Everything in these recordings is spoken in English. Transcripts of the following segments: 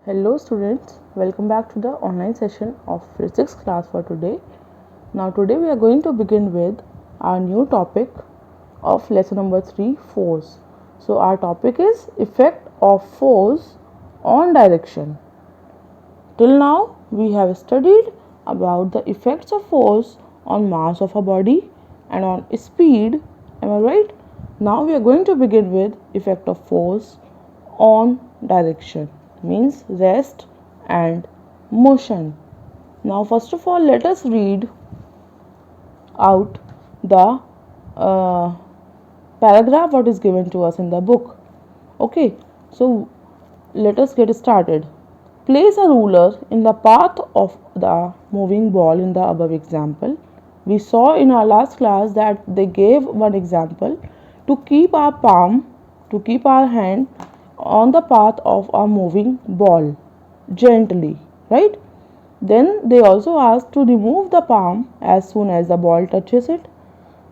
Hello students, welcome back to the online session of physics class for today. Now today we are going to begin with our new topic of lesson number 3, force. So our topic is effect of force on direction. Till now we have studied about the effects of force on mass of a body and on speed. Am I right? Now we are going to begin with effect of force on direction, means rest and motion. Now first of all let us read out the paragraph what is given to us in the book. Okay, so let us get started. Place a ruler in the path of the moving ball in the above example. We saw in our last class that they gave one example to keep our hand on the path of a moving ball gently, right? Then they also asked to remove the palm as soon as the ball touches it.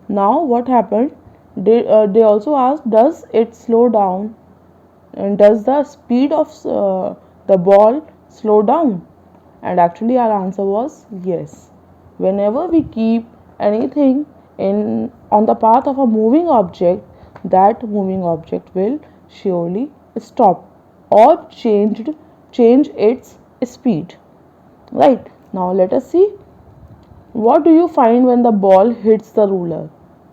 Now what happened? They also asked, does it slow down and does the speed of the ball slow down? And actually our answer was yes. Whenever we keep anything in on the path of a moving object, that moving object will surely stop or change its speed. Right, now let us see, what do you find when the ball hits the ruler?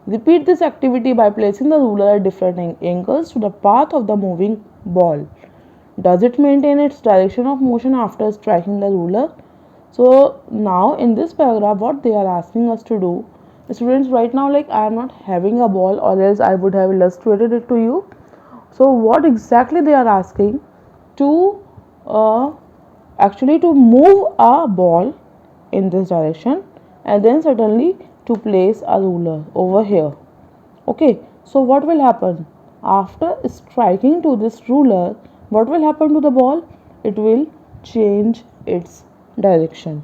Repeat this activity by placing the ruler at different angles to the path of the moving ball. Does it maintain its direction of motion after striking the ruler? So now in this paragraph what they are asking us to do, students, right now like I am not having a ball or else I would have illustrated it to you. So what exactly they are asking to actually to move a ball in this direction and then suddenly to place a ruler over here. Okay, so what will happen after striking to this ruler? What will happen to the ball? It will change its direction.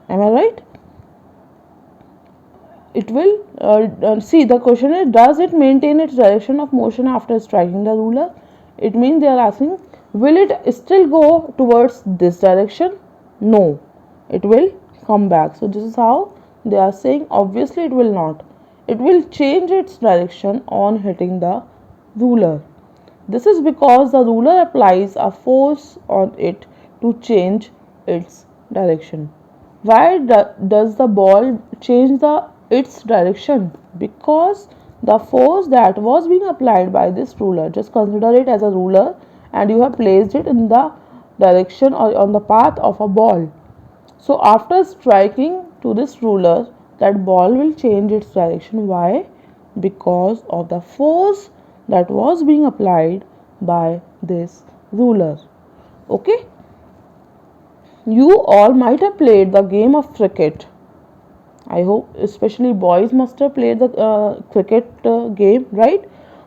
Am I right? It will see, the question is, does it maintain its direction of motion after striking the ruler? It means they are asking, will it still go towards this direction? No, it will come back. So this is how they are saying, obviously it will not. It will change its direction on hitting the ruler. This is because the ruler applies a force on it to change its direction. Why does the ball change its direction? Because the force that was being applied by this ruler, just consider it as a ruler and you have placed it in the direction or on the path of a ball. So after striking to this ruler, that ball will change its direction. Why? Because of the force that was being applied by this ruler. Okay, you all might have played the game of cricket. I hope especially boys must have played the cricket game, right?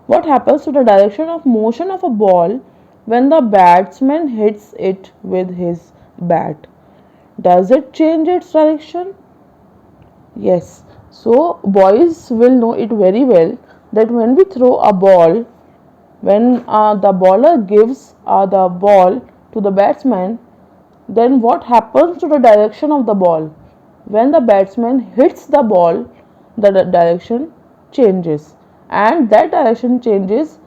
What happens to the direction of motion of a ball when the batsman hits it with his bat? Does it change its direction? Yes. So boys will know it very well that when we throw a ball, when the bowler gives the ball to the batsman, then what happens to the direction of the ball? When the batsman hits the ball, the direction changes, and that direction changes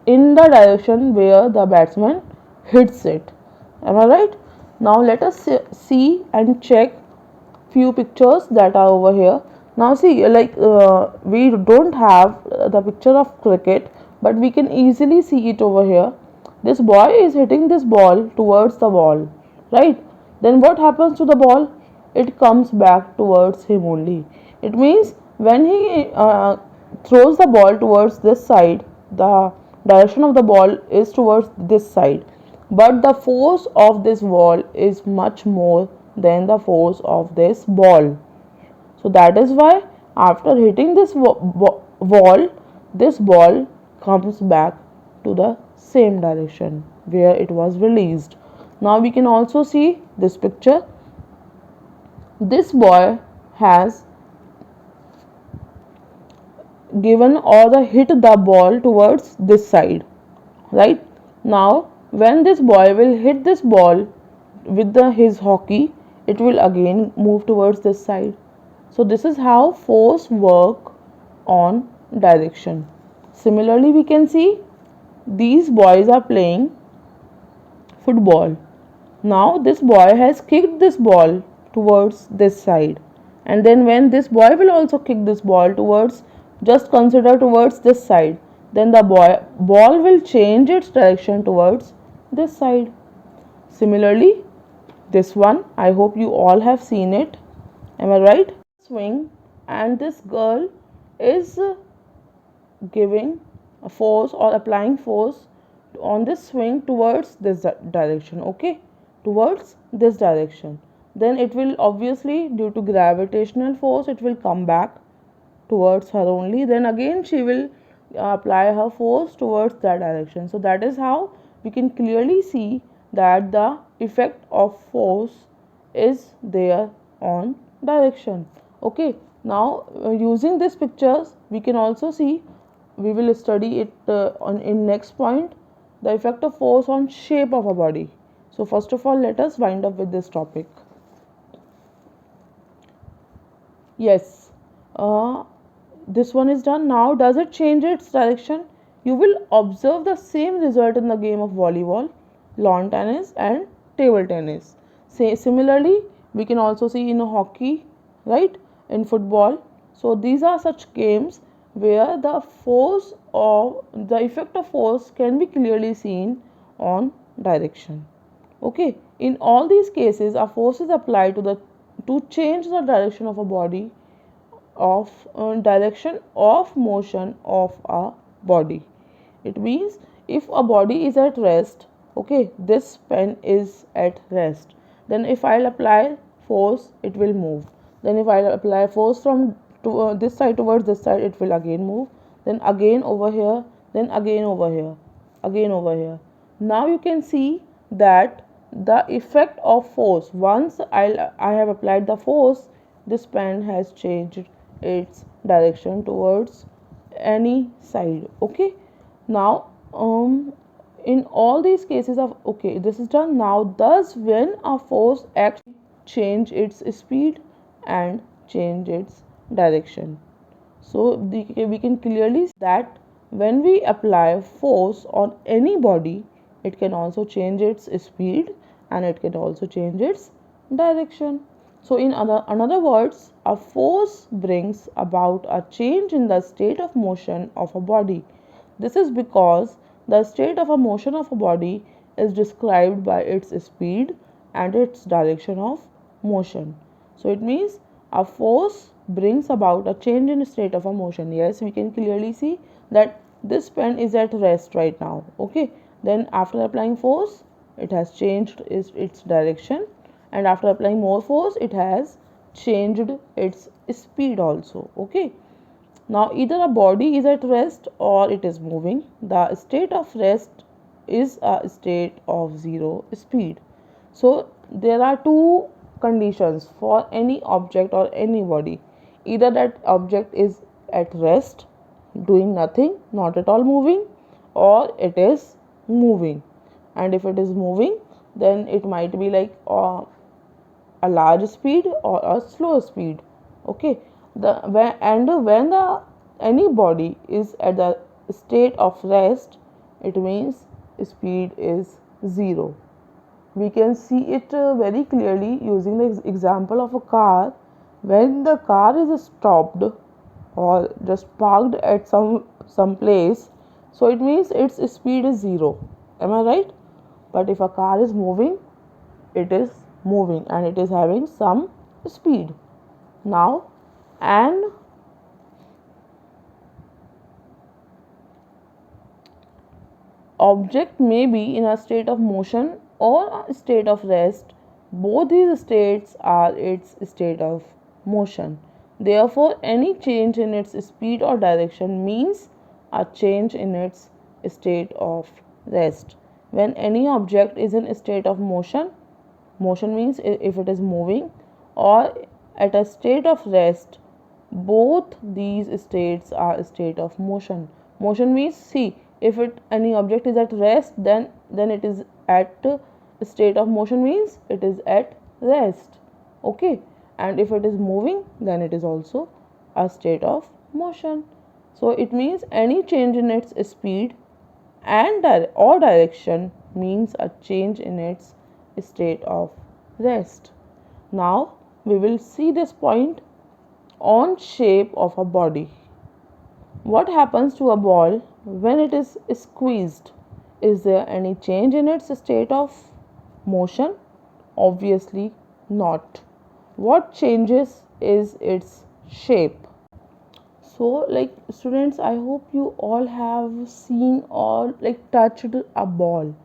in the direction where the batsman hits it. Am I right? Now let us see and check few pictures that are over here. Now see, like we don't have the picture of cricket, but we can easily see it over here. This boy is hitting this ball towards the wall, right? Then what happens to the ball? It comes back towards him only. It means when he throws the ball towards this side, the direction of the ball is towards this side, but the force of this ball is much more than the force of this ball. So that is why after hitting this wall, this ball comes back to the same direction where it was released. Now we can also see this picture. This boy has given or the hit the ball towards this side, right? Now When this boy will hit this ball with his hockey, it will again move towards this side. So this is how force work on direction. Similarly, we can see these boys are playing football. Now this boy has kicked this ball towards this side, and then when this boy will also kick this ball towards, just consider towards this side, then the ball will change its direction towards this side. Similarly, this one, I hope you all have seen it. Am I right? Swing, and this girl is giving a force or applying force on this swing towards this direction, okay, towards this direction. Then it will obviously, due to gravitational force, it will come back towards her only. Then again she will apply her force towards that direction. So that is how we can clearly see that the effect of force is there on direction. Okay, now using these pictures we can also see, we will study it in next point, the effect of force on shape of a body. So first of all, let us wind up with this topic. Yes, this one is done. Now does it change its direction? You will observe the same result in the game of volleyball, lawn tennis and table tennis. Similarly, we can also see in hockey, right, in football. So these are such games where the force of the effect of force can be clearly seen on direction. Okay, in all these cases a force is applied to change the direction of a body, of direction of motion of a body. It means if a body is at rest, okay, this pen is at rest, then if I'll apply force, it will move. Then if I'll apply force from this side towards this side, it will again move. Then again over here, then again over here, again over here. Now you can see that the effect of force, once I have applied the force, this pen has changed its direction towards any side. Okay, now in all these cases of, okay, this is done. Now thus when a force acts, change its speed and change its direction. So we can clearly see that when we apply force on any body, it can also change its speed and it can also change its direction. So in another words, a force brings about a change in the state of motion of a body. This is because the state of a motion of a body is described by its speed and its direction of motion. So it means a force brings about a change in state of a motion. Yes, we can clearly see that this pen is at rest right now. Okay, then after applying force, it has changed its direction, and after applying more force, it has changed its speed also. Okay, now either a body is at rest or it is moving. The state of rest is a state of zero speed. So there are two conditions for any object or any body. Either that object is at rest, doing nothing, not at all moving, or it is moving. And if it is moving, then it might be like a large speed or a slow speed. Okay, when the any body is at the state of rest, it means speed is zero. We can see it very clearly using the example of a car. When the car is stopped or just parked at some place, so it means its speed is zero. Am I right? But if a car is moving, it is moving and it is having some speed. Now, an object may be in a state of motion or a state of rest. Both these states are its state of motion. Therefore, any change in its speed or direction means a change in its state of rest. When any object is in a state of motion, motion means if it is moving, or at a state of rest, both these states are a state of motion. Motion means, see, If any object is at rest, then it is at state of motion, means it is at rest. Okay, and if it is moving, then it is also a state of motion. So it means any change in its speed and or direction means a change in its state of rest. Now we will see this point on shape of a body. What happens to a ball when it is squeezed? Is there any change in its state of motion? Obviously not. What changes is its shape. So like students, I hope you all have seen or like touched a ball,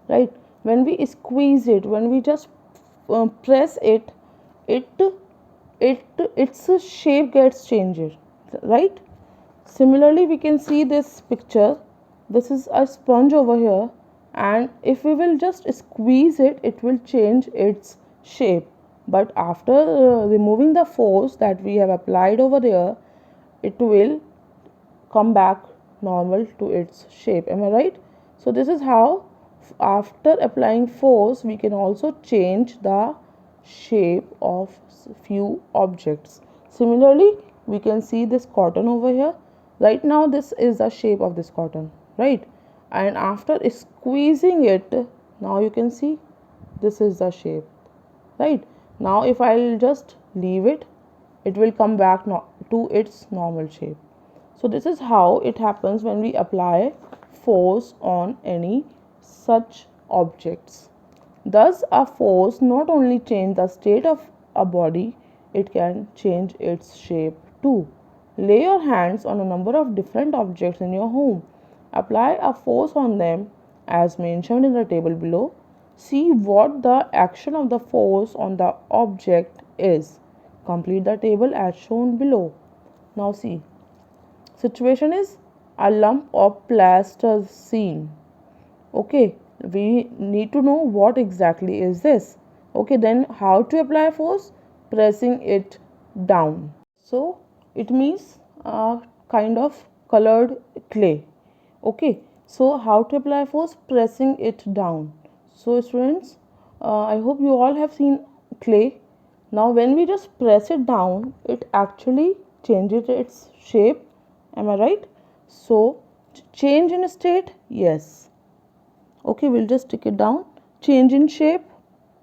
right? When we squeeze it, when we just press it, it its shape gets changed, right? Similarly, we can see this picture. This is a sponge over here, and if we will just squeeze it, it will change its shape. But after removing the force that we have applied over there, it will come back normal to its shape. Am I right? So this is how after applying force we can also change the shape of few objects. Similarly, we can see this cotton over here. Right now this is the shape of this cotton, right? And after squeezing it, now you can see this is the shape, right? Now if I'll just leave it, it will come back to its normal shape. So this is how it happens when we apply force on any such objects. Thus a force not only change the state of a body, it can change its shape too. Lay your hands on a number of different objects in your home. Apply a force on them as mentioned in the table below. See what the action of the force on the object is. Complete the table as shown below. Now see, situation is a lump of plasticine. Okay, we need to know what exactly is this. Okay, then how to apply force? Pressing it down. So it means a kind of colored clay. Okay, so how to apply force? Pressing it down. So students, I hope you all have seen clay. Now when we just press it down, it actually changes its shape. Am I right? So change in state? Yes. Okay, we'll just stick it down. Change in shape?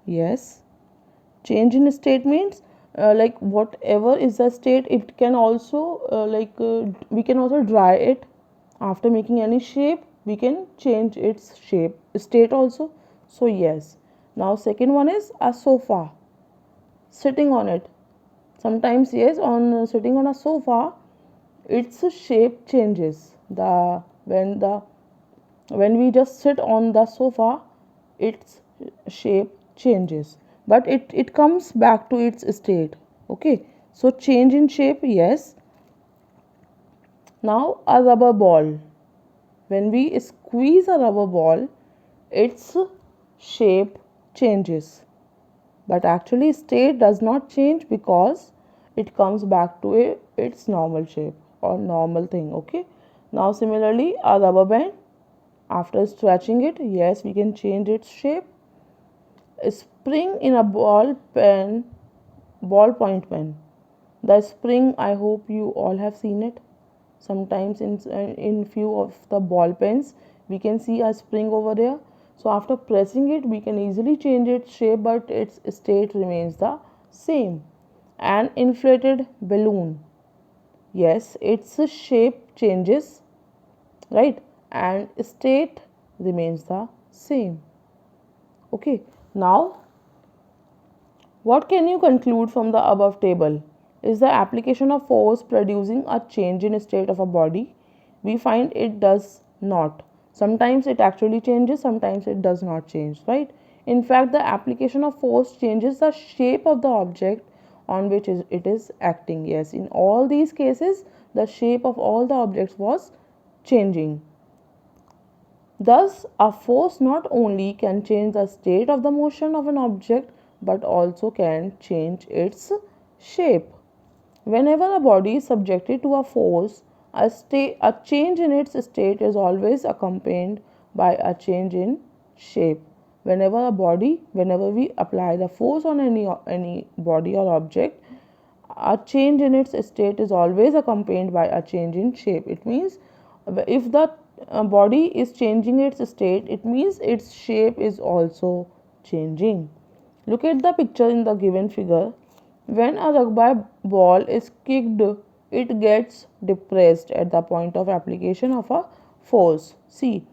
Yes. Change in state means like whatever is the state, it can also we can also dry it. After making any shape, we can change its shape state also. So yes. Now second one is a sofa. Sitting on it. Sometimes yes, on sitting on a sofa, its shape changes. When we just sit on the sofa, its shape changes, but it comes back to its state. Okay, so change in shape, yes. Now a rubber ball. When we squeeze a rubber ball, its shape changes, but actually state does not change because it comes back to its normal shape or normal thing. Okay, now similarly a rubber band, after stretching it, yes, we can change its shape. A spring in a ballpoint pen. The spring, I hope you all have seen it. Sometimes in few of the ball pens, we can see a spring over there. So after pressing it, we can easily change its shape, but its state remains the same. An inflated balloon. Yes, its shape changes, right? And state remains the same. Okay, now what can you conclude from the above table? Is the application of force producing a change in state of a body? We find it does not. Sometimes it actually changes, sometimes it does not change, right? In fact, the application of force changes the shape of the object on which it is acting. Yes, in all these cases, the shape of all the objects was changing. Thus, a force not only can change the state of the motion of an object but also can change its shape. Whenever a body is subjected to a force, A change in its state is always accompanied by a change in shape. Whenever we apply the force on any body or object, a change in its state is always accompanied by a change in shape. It means if the body is changing its state, it means its shape is also changing. Look at the picture in the given figure. When a rugby ball is kicked, it gets depressed at the point of application of a force. See,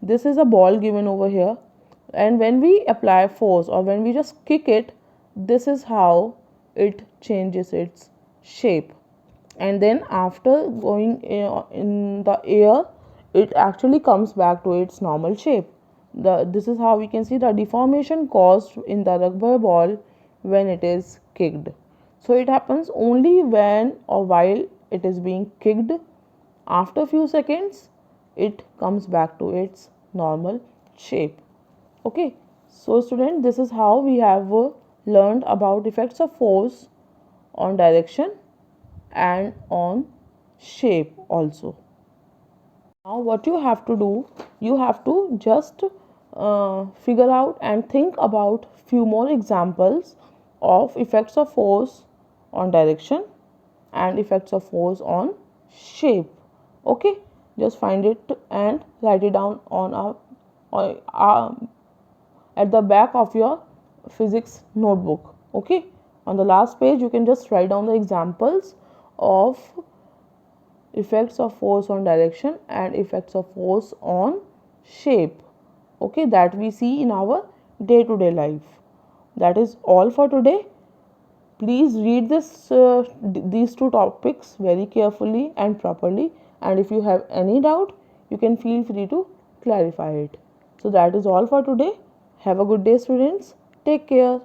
this is a ball given over here, and when we apply force or when we just kick it, this is how it changes its shape. And then after going in the air, it actually comes back to its normal shape. This is how we can see the deformation caused in the rugby ball when it is kicked. So it happens only when or while it is being kicked. After few seconds, it comes back to its normal shape. Okay, so student, this is how we have learned about effects of force on direction and on shape also. Now what you have to do, you have to just figure out and think about few more examples of effects of force on direction and effects of force on shape. Okay, just find it and write it down at the back of your physics notebook. Okay, on the last page you can just write down the examples of effects of force on direction and effects of force on shape, okay, that we see in our day-to-day life. That is all for today. Please read these two topics very carefully and properly, and if you have any doubt, you can feel free to clarify it. So that is all for today. Have a good day, students. Take care.